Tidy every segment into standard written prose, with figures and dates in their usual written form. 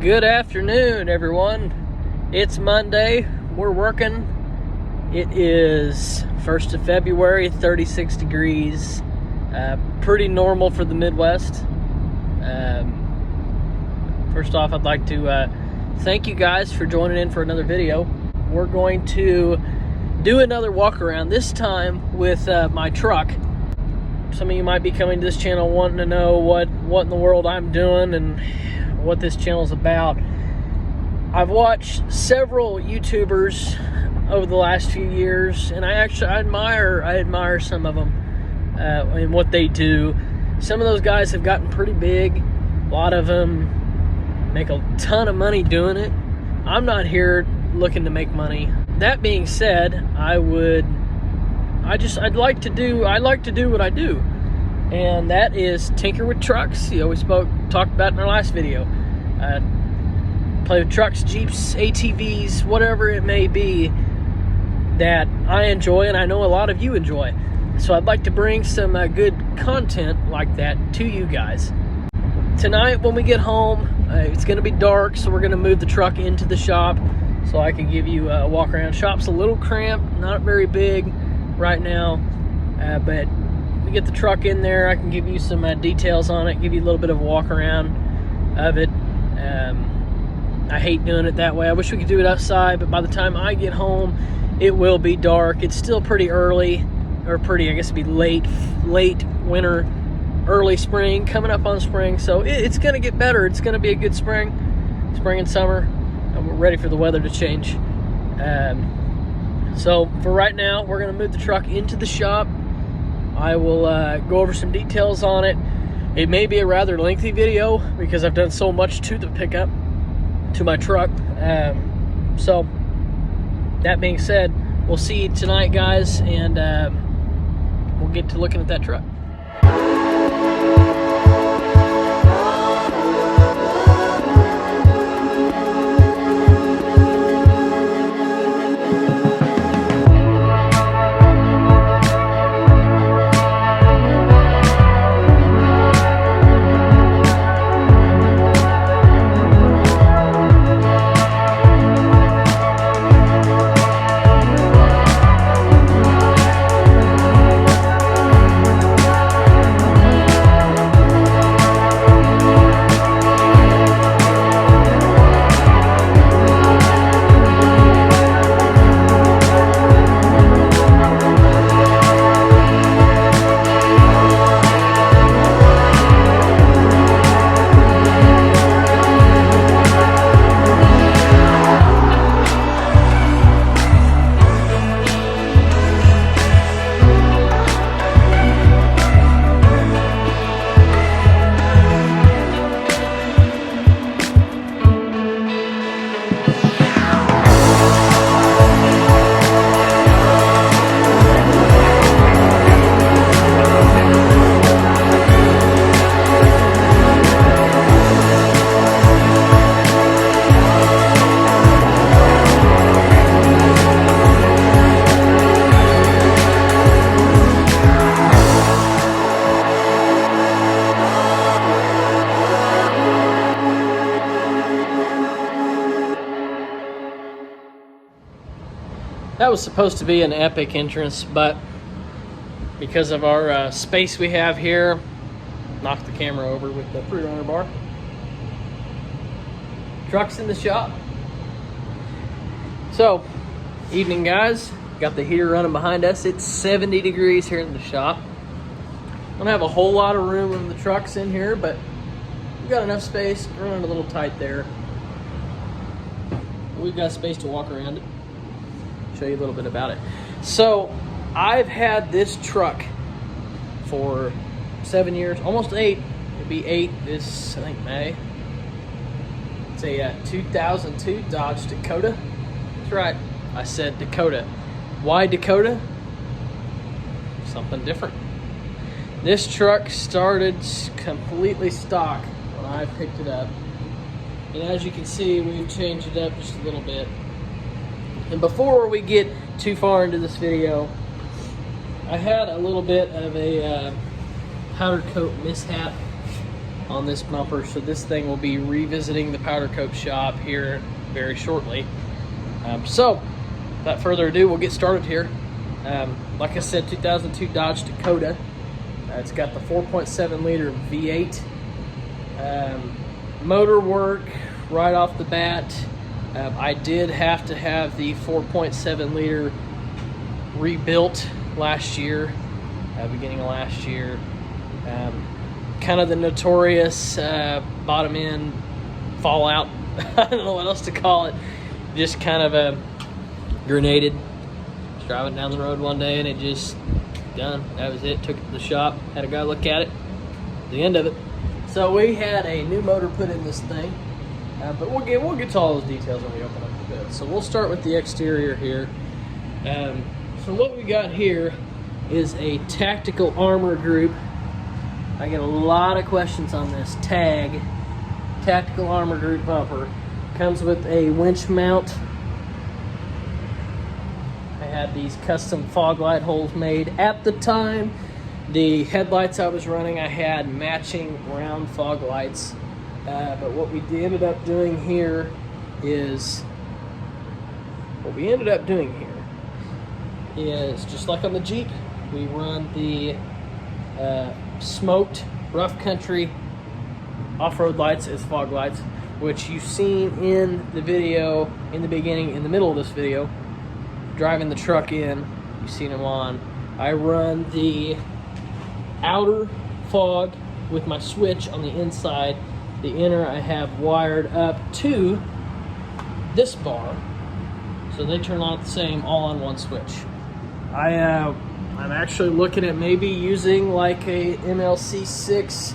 Good afternoon, everyone. It's Monday. We're working. It is 1st of February, 36 degrees. Pretty normal for the Midwest. First off, I'd like to thank you guys for joining in for another video. We're going to do another walk around, this time with my truck. Some of you might be coming to this channel wanting to know what in the world I'm doing and what this channel is about. I've watched several YouTubers over the last few years, and I admire some of them and what they do. Some of those guys have gotten pretty big. A lot of them make a ton of money doing it. I'm not here looking to make money. That being said, I like to do what I do, and that is tinker with trucks. You always talked about in our last video. Play with trucks, Jeeps, ATVs, whatever it may be that I enjoy, and I know a lot of you enjoy. So I'd like to bring some good content like that to you guys. Tonight when we get home, it's going to be dark, so we're going to move the truck into the shop so I can give you a walk around. Shop's a little cramped, not very big right now, but we get the truck in there. I can give you some details on it, give you a little bit of a walk around of it. I hate doing it that way. I wish we could do it outside, but by the time I get home, it will be dark. It's still pretty early, or I guess it'd be late winter, early spring, coming up on spring. So it's going to get better. It's going to be a good spring and summer, and we're ready for the weather to change. So for right now, we're going to move the truck into the shop. I will go over some details on it. It may be a rather lengthy video because I've done so much to the pickup, to my truck. So that being said, we'll see you tonight, guys, and we'll get to looking at that truck. That was supposed to be an epic entrance, but because of our space we have here, knocked the camera over with the pre-runner bar. Truck's in the shop. So, evening, guys. Got the heater running behind us. It's 70 degrees here in the shop. Don't have a whole lot of room when the truck's in here, but we've got enough space. We're running a little tight there. We've got space to walk around it. Show you a little bit about it. So I've had this truck for 7 years, almost 8. It'll be 8 this, I think, May. It's a 2002 Dodge Dakota. That's right, I said Dakota. Why Dakota? Something different. This truck started completely stock when I picked it up, and as you can see, we've changed it up just a little bit. And before we get too far into this video, I had a little bit of a powder coat mishap on this bumper, so this thing will be revisiting the powder coat shop here very shortly. So without further ado, we'll get started here. Like I said, 2002 Dodge Dakota. It's got the 4.7 liter V8. Motor work right off the bat. I did have to have the 4.7 liter rebuilt last year, beginning of last year. Kind of the notorious bottom end fallout. I don't know what else to call it. Just kind of a grenaded. Was driving down the road one day and it just done. That was it. Took it to the shop. Had a guy look at it. The end of it. So we had a new motor put in this thing, but we'll get to all those details when we open up the hood. So we'll start with the exterior here. So what we got here is a tactical armor group. I get a lot of questions on this tactical armor group bumper. Comes with a winch mount. I had these custom fog light holes made. At the time, the headlights I was running, I had matching round fog lights. But what we ended up doing here is just like on the Jeep, we run the smoked rough country off-road lights as fog lights, which you've seen in the video in the beginning, in the middle of this video, driving the truck in. You've seen them on. I run the outer fog with my switch on the inside. The inner I have wired up to this bar, so they turn on the same, all on one switch. I'm actually looking at maybe using like a MLC6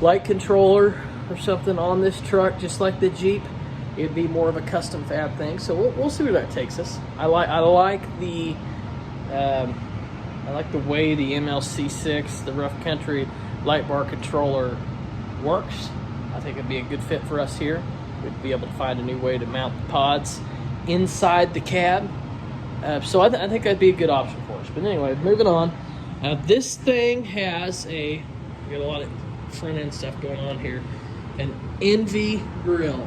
light controller or something on this truck, just like the Jeep. It'd be more of a custom fab thing, so we'll see where that takes us. I like the way the MLC6, the rough country light bar controller, works. I think it'd be a good fit for us here. We'd be able to find a new way to mount the pods inside the cab. So I think that'd be a good option for us. But anyway, moving on. This thing has we got a lot of front end stuff going on here. An Envy Grille.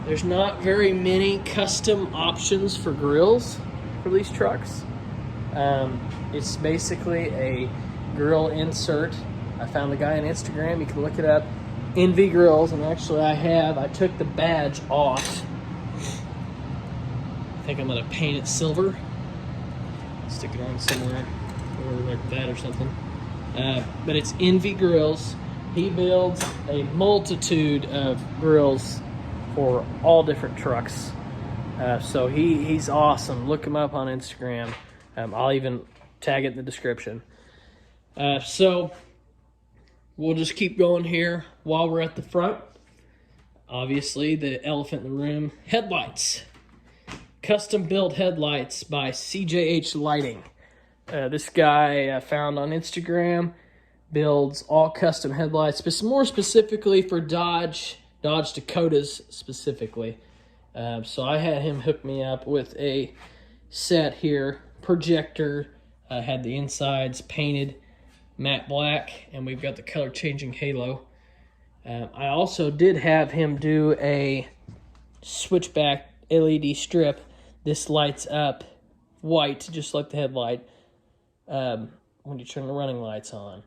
There's not very many custom options for grills for these trucks. It's basically a grill insert. I found the guy on Instagram. You can look it up. Envy Grills, and actually I took the badge off. I think I'm gonna paint it silver. Stick it on somewhere, or like that or something. But it's Envy Grills. He builds a multitude of grills for all different trucks. So he's awesome. Look him up on Instagram. I'll even tag it in the description. So we'll just keep going here while we're at the front. Obviously, the elephant in the room, headlights. Custom built headlights by CJH Lighting. This guy I found on Instagram builds all custom headlights, but more specifically for Dodge Dakotas specifically. So I had him hook me up with a set here, projector. I had the insides painted matte black, and we've got the color changing halo. I also did have him do a switchback LED strip. This lights up white, just like the headlight, when you turn the running lights on.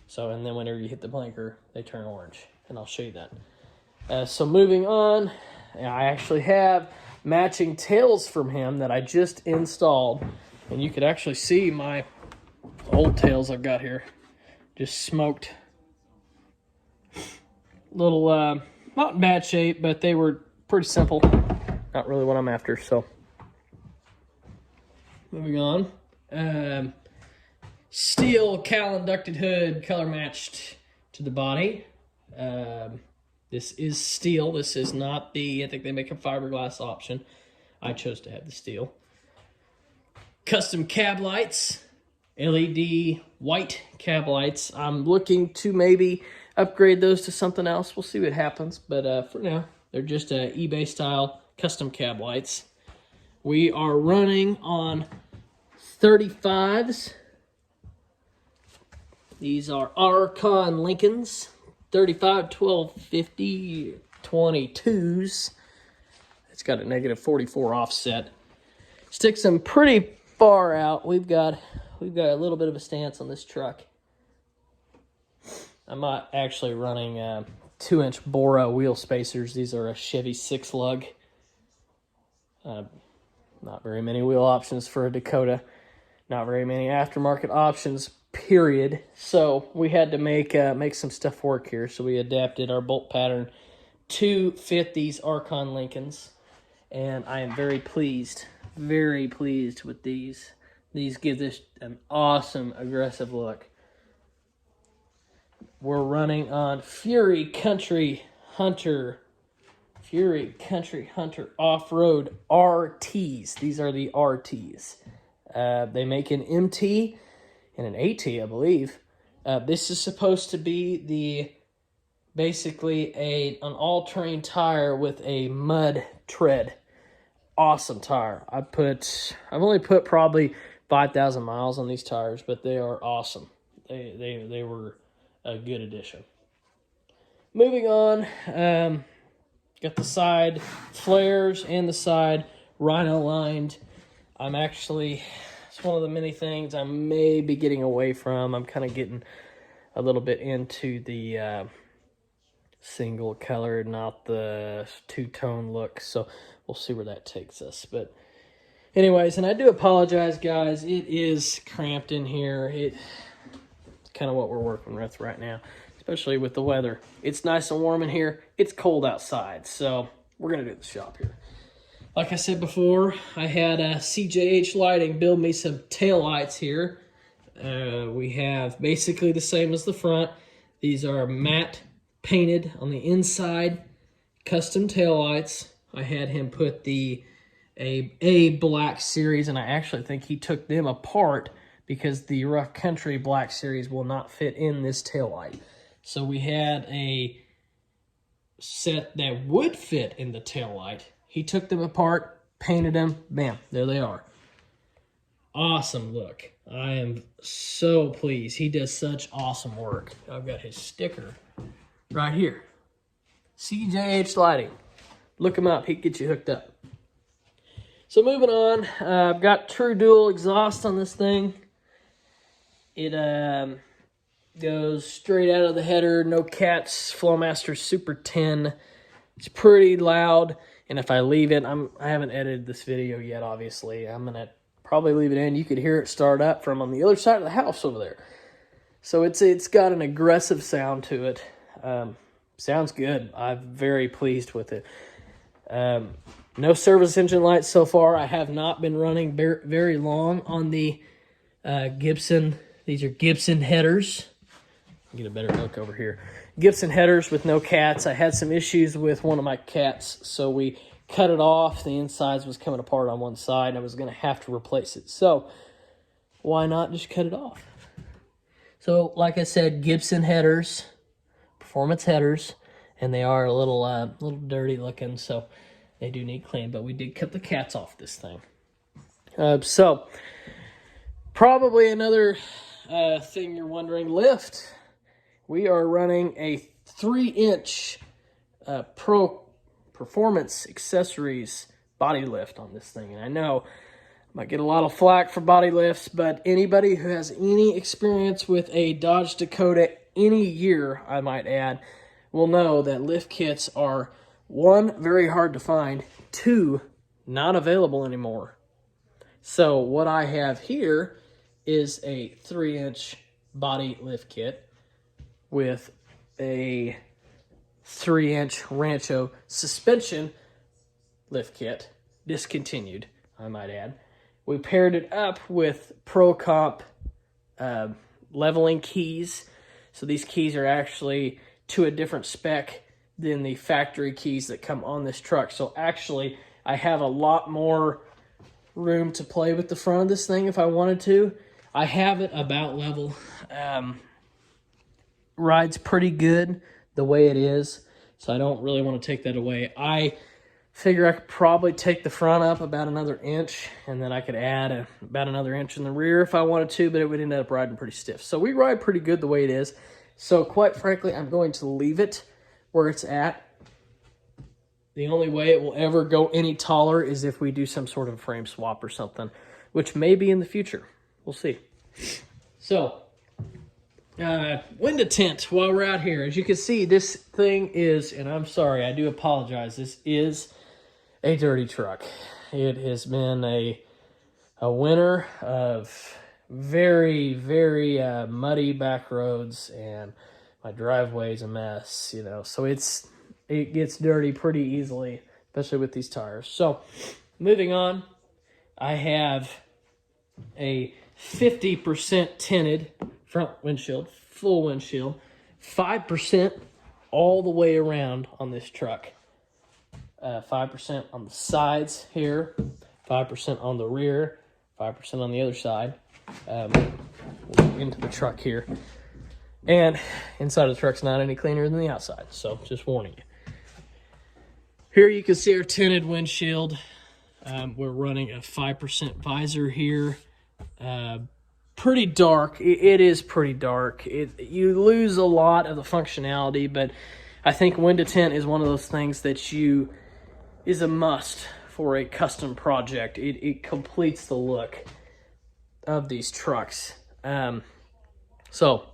So, and then whenever you hit the blinker, they turn orange, and I'll show you that. So moving on, I actually have matching tails from him that I just installed, and you could actually see my old tails I've got here, just smoked. Little, not in bad shape, but they were pretty simple. Not really what I'm after, so. Moving on. Steel cowl inducted hood, color matched to the body. This is steel. This is not I think they make a fiberglass option. I chose to have the steel. Custom cab lights, LED white cab lights. I'm looking to maybe upgrade those to something else. We'll see what happens, but for now, they're just eBay style custom cab lights. We are running on 35s. These are Archon Lincolns, 35, 12, 50, 22s. It's got a negative 44 offset. Sticks them pretty far out. We've got a little bit of a stance on this truck. I'm not actually running 2-inch Bora wheel spacers. These are a Chevy 6-lug. Not very many wheel options for a Dakota. Not very many aftermarket options, period. So we had to make some stuff work here. So we adapted our bolt pattern to fit these Archon Lincolns. And I am very pleased with these. These give this an awesome, aggressive look. We're running on Fury Country Hunter Off-Road RTs. These are the RTs. They make an MT and an AT, I believe. This is supposed to be basically an all-terrain tire with a mud tread. Awesome tire. I've only put probably 5,000 miles on these tires, but they are awesome. They were a good addition. Moving on, got the side flares and the side rhino lined. It's one of the many things I may be getting away from. I'm kind of getting a little bit into the single color, not the two-tone look. So we'll see where that takes us. But anyways, and I do apologize, guys. It is cramped in here. It's kind of what we're working with right now, especially with the weather. It's nice and warm in here. It's cold outside, so we're going to do the shop here. Like I said before, I had CJH Lighting build me some tail lights here. We have basically the same as the front. These are matte painted on the inside, custom tail lights. I had him put a black series, and I actually think he took them apart because the Rough Country Black Series will not fit in this taillight. So we had a set that would fit in the taillight. He took them apart, painted them, bam, there they are. Awesome look. I am so pleased. He does such awesome work. I've got his sticker right here. CJH Lighting. Look him up. He can get you hooked up. So moving on, I've got True Dual exhaust on this thing. It goes straight out of the header, no cats, Flowmaster Super 10. It's pretty loud, and if I leave it, I haven't edited this video yet, obviously. I'm going to probably leave it in. You could hear it start up from on the other side of the house over there. So it's got an aggressive sound to it. Sounds good. I'm very pleased with it. No service engine lights so far. I have not been running very long on the Gibson. These are Gibson headers. Get a better look over here. Gibson headers with no cats. I had some issues with one of my cats, so we cut it off. The insides was coming apart on one side, and I was going to have to replace it. So why not just cut it off? So like I said, Gibson headers, performance headers, and they are a little dirty looking, so they do need clean, but we did cut the cats off this thing. So probably another thing you're wondering, lift. We are running a 3-inch Pro Performance Accessories body lift on this thing. And I know I might get a lot of flack for body lifts, but anybody who has any experience with a Dodge Dakota any year, I might add, will know that lift kits are, 1, very hard to find, 2, not available anymore. So what I have here is a 3-inch body lift kit with a 3-inch Rancho suspension lift kit, discontinued, I might add. We paired it up with Pro Comp leveling keys. So these keys are actually to a different spec than the factory keys that come on this truck. So actually, I have a lot more room to play with the front of this thing if I wanted to. I have it about level. Rides pretty good the way it is, so I don't really want to take that away. I Figure I could probably take the front up about another inch, and then I could add about another inch in the rear if I wanted to, but it would end up riding pretty stiff. So we ride pretty good the way it is. So quite frankly, I'm going to leave it where it's at. The only way it will ever go any taller is if we do some sort of frame swap or something, which may be in the future. We'll see. So, window tint while we're out here. As you can see, this thing is, and I'm sorry, I do apologize, this is a dirty truck. It has been a winter of very, very muddy back roads, and my driveway's a mess, you know, so it gets dirty pretty easily, especially with these tires. So, moving on, I have a 50% tinted front windshield, full windshield, 5% all the way around on this truck. 5% on the sides here, 5% on the rear, 5% on the other side. We'll get into the truck here. And inside of the truck's not any cleaner than the outside, so just warning you. Here you can see our tinted windshield. We're running a 5% visor here. Pretty dark. It is pretty dark. You lose a lot of the functionality, but I think window tint is one of those things that is a must for a custom project. It completes the look of these trucks. So,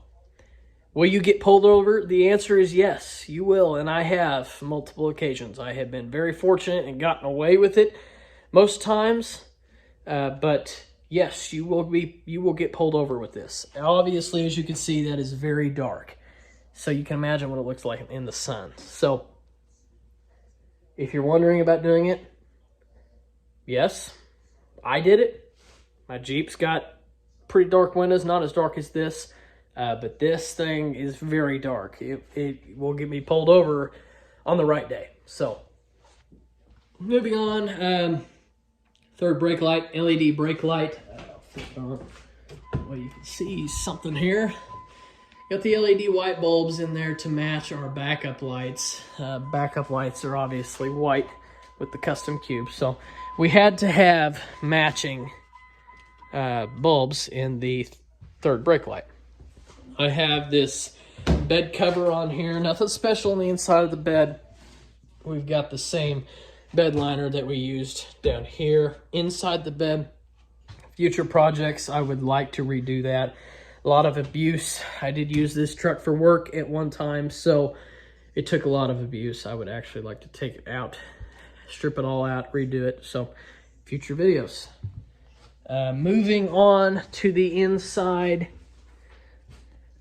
will you get pulled over? The answer is yes, you will, and I have multiple occasions. I have been very fortunate and gotten away with it most times, but yes, you will get pulled over with this. Obviously, as you can see, that is very dark, so you can imagine what it looks like in the sun. So, if you're wondering about doing it, yes, I did it. My Jeep's got pretty dark windows, not as dark as this, but this thing is very dark. It will get me pulled over on the right day. So, moving on, third brake light, LED brake light. Well, you can see something here. Got the LED white bulbs in there to match our backup lights. Backup lights are obviously white with the custom cube, so we had to have matching bulbs in the third brake light. I have this bed cover on here, nothing special on the inside of the bed. We've got the same bed liner that we used down here inside the bed. Future projects, I would like to redo that. A lot of abuse. I did use this truck for work at one time, so it took a lot of abuse. I would actually like to take it out, strip it all out, redo it. So, future videos. Moving on to the inside,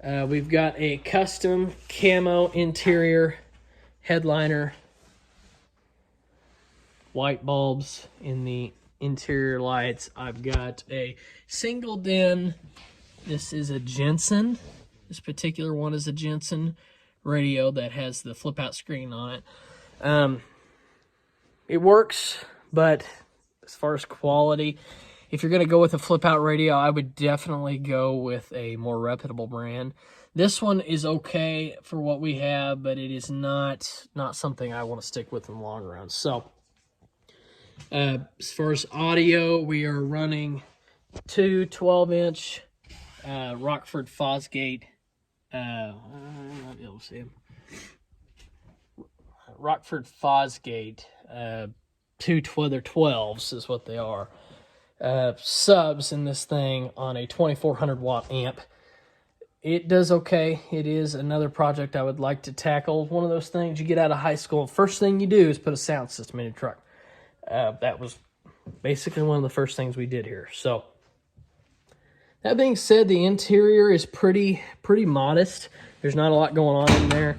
we've got a custom camo interior headliner, white bulbs in the interior lights. I've got a single din. This is a Jensen. This particular one is a Jensen radio that has the flip out screen on it. It works, but as far as quality, if you're going to go with a flip out radio, I would definitely go with a more reputable brand. This one is okay for what we have, but it is not something I want to stick with in the long run. So, as far as audio, we are running two 12-inch Rockford Fosgate. I'll be able to see them. Rockford Fosgate. Two 12s is what they are. Subs in this thing on a 2400 watt amp. It does okay. It is another project I would like to tackle. One of those things you get out of high school, first thing you do is put a sound system in your truck. That was basically one of the first things we did here. So, that being said, the interior is pretty modest. There's not a lot going on in there.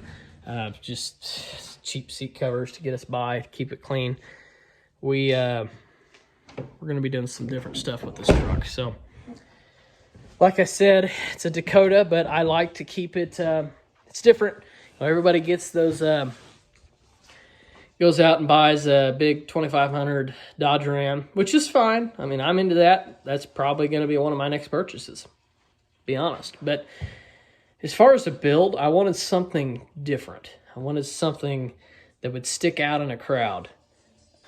Just cheap seat covers to get us by, keep it clean. We're going to be doing some different stuff with this truck. So, like I said, it's a Dakota, but I like to keep it, it's different. Everybody gets those, goes out and buys a big 2500 Dodge Ram, which is fine. I mean, I'm into that. That's probably going to be one of my next purchases, to be honest. But as far as the build, I wanted something different. I wanted something that would stick out in a crowd.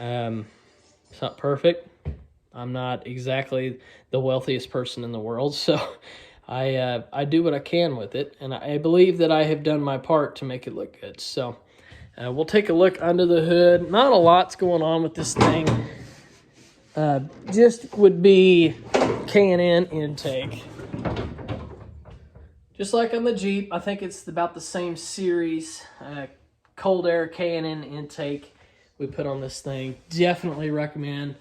It's not perfect. I'm not exactly the wealthiest person in the world, so I do what I can with it, and I believe that I have done my part to make it look good. So we'll take a look under the hood. Not a lot's going on with this thing. Just would be K&N intake. Just like on the Jeep, I think it's about the same series. Cold air K&N intake we put on this thing. Definitely recommend.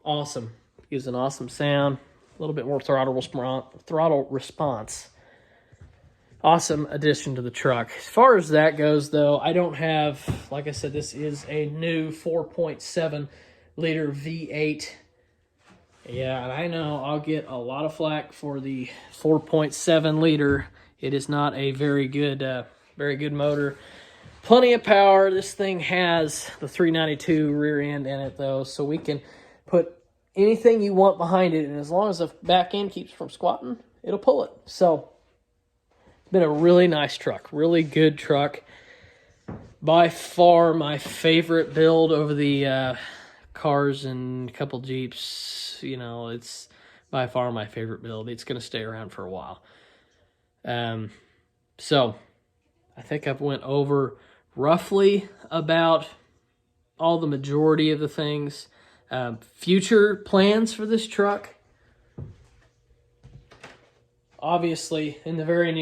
Awesome. Gives an awesome sound. A little bit more throttle response. Awesome addition to the truck. As far as that goes, though, I don't have, like I said, this is a new 4.7 liter V8. Yeah, and I know I'll get a lot of flack for the 4.7 liter. It is not a very good motor. Plenty of power. This thing has the 392 rear end in it, though, so we can put anything you want behind it, and as long as the back end keeps from squatting, it'll pull it. So it's been a really nice truck, really good truck. By far my favorite build over the cars and a couple Jeeps. You know, it's by far my favorite build. It's going to stay around for a while. So I think I've went over roughly about all the majority of the things. Future plans for this truck. Obviously, in the very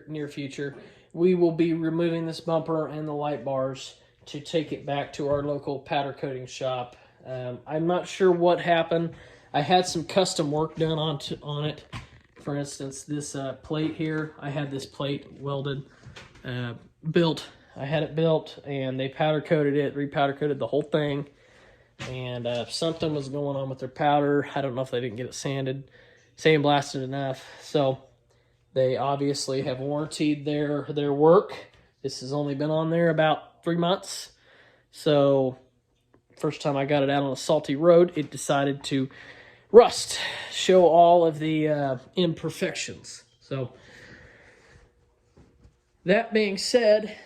near future, we will be removing this bumper and the light bars to take it back to our local powder coating shop. I'm not sure what happened. I had some custom work done on it. For instance, this plate here, I had this plate welded, built. I had it built, and they powder coated it, repowder coated the whole thing. And something was going on with their powder. I don't know if they didn't get it sandblasted enough. So they obviously have warranted their work. This has only been on there about 3 months. So first time I got it out on a salty road, it decided to rust, show all of the imperfections. So that being said,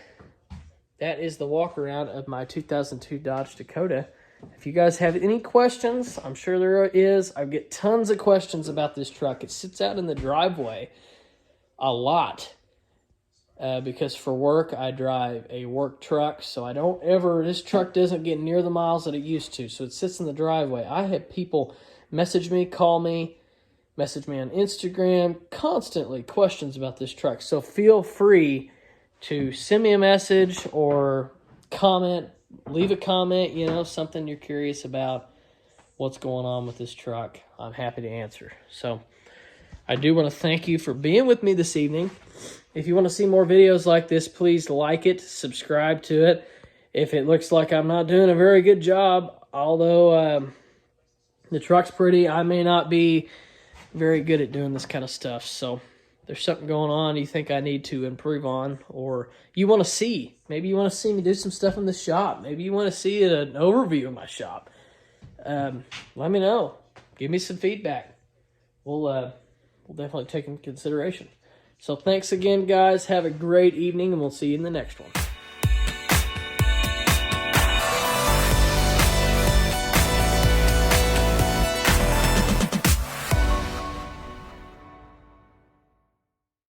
that is the walk around of my 2002 Dodge Dakota. If you guys have any questions, I'm sure there is. I get tons of questions about this truck. It sits out in the driveway a lot because for work, I drive a work truck. So this truck doesn't get near the miles that it used to. So it sits in the driveway. I have people message me, call me, message me on Instagram, constantly questions about this truck. So feel free to send me a message or comment. Leave a comment, something you're curious about, what's going on with this truck. I'm happy to answer. So I do want to thank you for being with me this evening. If you want to see more videos like this, please like it, subscribe to it. If it looks like I'm not doing a very good job, although the truck's pretty, I may not be very good at doing this kind of stuff. So there's something going on you think I need to improve on, or you want to see. Maybe you want to see me do some stuff in the shop. Maybe you want to see an overview of my shop. Let me know. Give me some feedback. We'll definitely take into consideration. So thanks again, guys. Have a great evening, and we'll see you in the next one.